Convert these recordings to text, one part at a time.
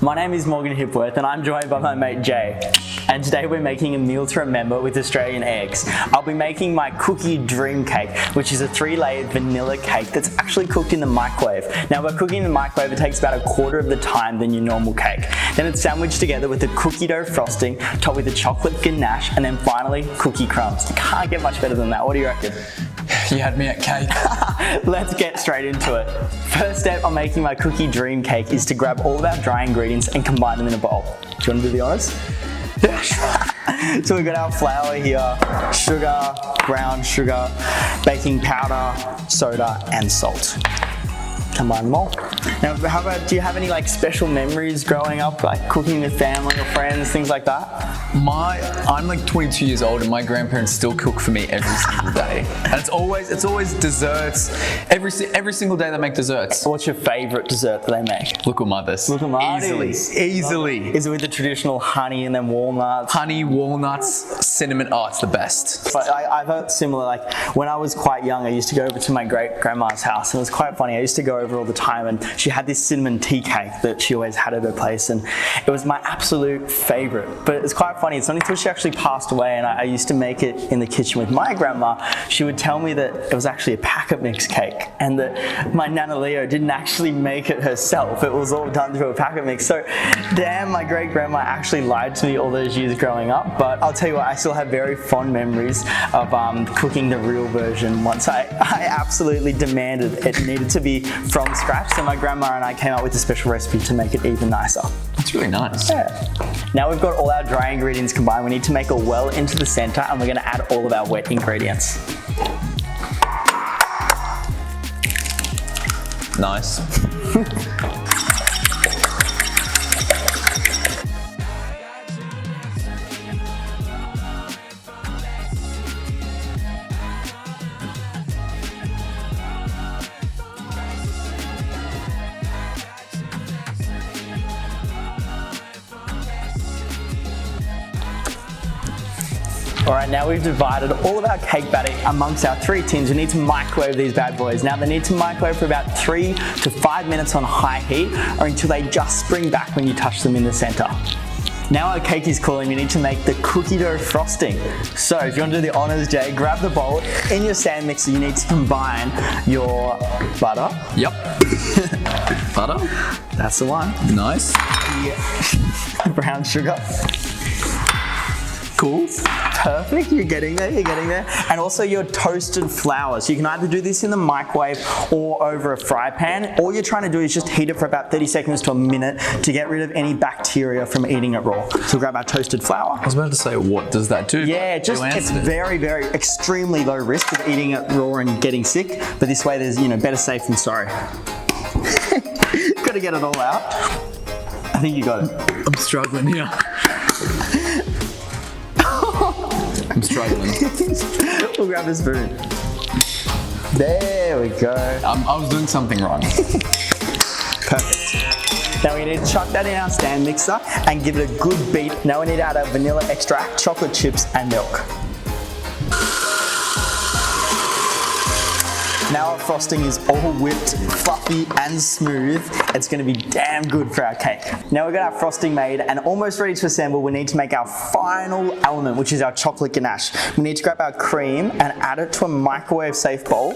My name is Morgan Hipworth and I'm joined by my mate Jay. And today we're making a meal to remember with Australian eggs. I'll be making my cookie dream cake, which is a 3-layered vanilla cake that's actually cooked in the microwave. Now by cooking in the microwave, it takes about a quarter of the time than your normal cake. Then it's sandwiched together with a cookie dough frosting, topped with a chocolate ganache, and then finally cookie crumbs. You can't get much better than that. What do you reckon? You had me at cake. Let's get straight into it. First step on making my cookie dream cake is to grab all of our dry ingredients and combine them in a bowl. Do you want to do the honors? Yeah. So we've got our flour here, sugar, brown sugar, baking powder, soda, and salt. Combine them all. Now, how about, do you have any like special memories growing up, like cooking with family or friends, things like that? I'm like 22 years old and my grandparents still cook for me every single day. And it's always desserts. Every single day they make desserts. What's your favourite dessert that they make? Look at mothers. Look at mothers. Easily. Is it with the traditional honey and then walnuts? Honey, walnuts, cinnamon. Oh, it's the best. But I've heard similar, like when I was quite young, I used to go over to my great grandma's house and it was quite funny. I used to go over all the time and she had this cinnamon tea cake that she always had at her place and it was my absolute favourite. But it's quite funny, it's not until she actually passed away and I used to make it in the kitchen with my grandma, she would tell me that it was actually a packet mix cake and that my Nana Leo didn't actually make it herself. It was all done through a packet mix. So damn, my great grandma actually lied to me all those years growing up. But I'll tell you what, I still have very fond memories of cooking the real version. Once I absolutely demanded it needed to be from scratch. So my grandma and I came up with a special recipe to make it even nicer. It's really nice. Yeah. Now we've got all our dry ingredients combined. We need to make a well into the center and we're going to add all of our wet ingredients. Nice. Alright, now we've divided all of our cake batter amongst our 3 tins. We need to microwave these bad boys. Now they need to microwave for about 3 to 5 minutes on high heat or until they just spring back when you touch them in the center. Now our cake is cooling, we need to make the cookie dough frosting. So if you want to do the honors, Jay, grab the bowl. In your stand mixer, you need to combine your butter. Yep. Butter. That's the one. Nice. The brown sugar. Cool. Perfect, you're getting there. And also your toasted flour. So you can either do this in the microwave or over a fry pan. All you're trying to do is just heat it for about 30 seconds to a minute to get rid of any bacteria from eating it raw. So we'll grab our toasted flour. I was about to say, what does that do? Yeah, it's very, very extremely low risk of eating it raw and getting sick. But this way there's, better safe than sorry. Gotta get it all out. I think you got it. I'm struggling here. I'm struggling. We'll grab a spoon. There we go. I was doing something wrong. Perfect. Now we need to chuck that in our stand mixer and give it a good beat. Now we need to add our vanilla extract, chocolate chips, and milk. Now our frosting is all whipped, fluffy and smooth. It's going to be damn good for our cake. Now we've got our frosting made and almost ready to assemble. We need to make our final element, which is our chocolate ganache. We need to grab our cream and add it to a microwave safe bowl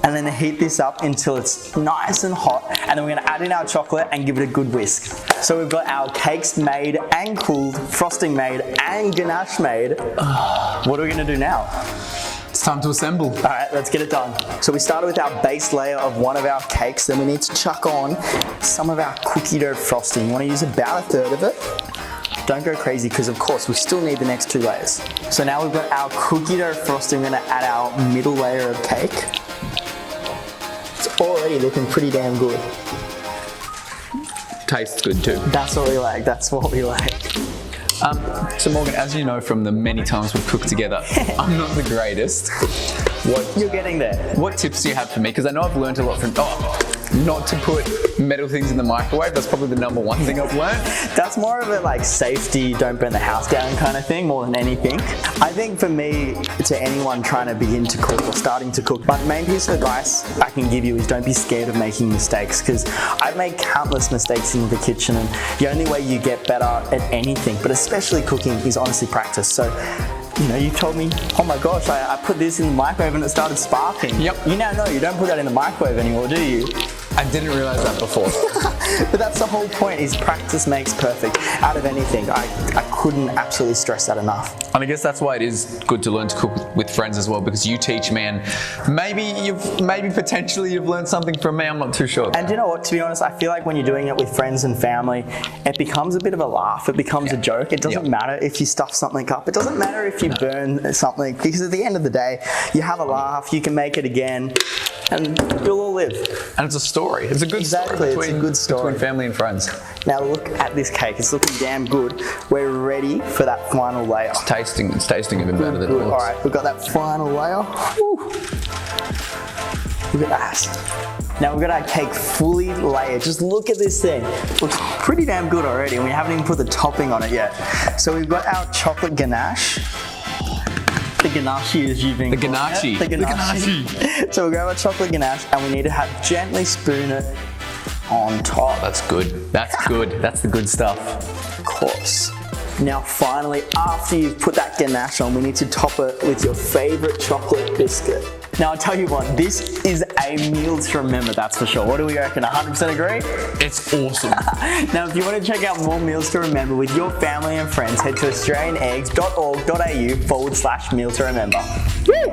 and then heat this up until it's nice and hot. And then we're going to add in our chocolate and give it a good whisk. So we've got our cakes made and cooled, frosting made and ganache made. What are we going to do now? It's time to assemble. All right, let's get it done. So we started with our base layer of one of our cakes, then we need to chuck on some of our cookie dough frosting. You want to use about 1/3 of it. Don't go crazy because of course we still need the next 2 layers. So now we've got our cookie dough frosting, we're going to add our middle layer of cake. It's already looking pretty damn good. Tastes good too. That's what we like, that's what we like. So Morgan, as you know from the many times we've cooked together, I'm not the greatest. You're getting there. What tips do you have for me? Because I know I've learned a lot from... not to put metal things in the microwave. That's probably the number one thing I've learned. That's more of a like safety, don't burn the house down kind of thing more than anything. I think for me, to anyone trying to begin to cook or starting to cook, my main piece of advice I can give you is don't be scared of making mistakes, because I've made countless mistakes in the kitchen, and the only way you get better at anything, but especially cooking, is honestly practice. So, you know, you told me, oh my gosh, I put this in the microwave and it started sparking. Yep. You now know you don't put that in the microwave anymore, do you? I didn't realize that before. But that's the whole point, is practice makes perfect out of anything. I couldn't absolutely stress that enough. And I guess that's why it is good to learn to cook with friends as well, because you teach me, and maybe potentially you've learned something from me. I'm not too sure. And you know what, to be honest, I feel like when you're doing it with friends and family, it becomes a bit of a laugh. It becomes a joke. It doesn't matter if you stuff something up. It doesn't matter if you burn something, because at the end of the day, you have a laugh, you can make it again, and you'll all live. And it's a story. It's a good Exactly, story. it's a good story. Between family and friends. Now look at this cake. It's looking damn good. We're ready for that final layer. It's tasting even better than it Good. looks. All right, we've got that final layer. Woo. Look at that. Now we've got our cake fully layered. Just look at this thing. Looks pretty damn good already, and we haven't even put the topping on it yet. So we've got our chocolate ganache. The ganache is you being The ganache. The ganache. So we grab our chocolate ganache, and we need to gently spoon it on top. That's good. That's good. That's the good stuff. Of course. Now finally, after you've put that ganache on, we need to top it with your favorite chocolate biscuit. Now I'll tell you what, this is a meal to remember, that's for sure. What do we reckon, 100% agree? It's awesome. Now if you want to check out more meals to remember with your family and friends, head to australianeggs.org.au/meal to remember. Woo!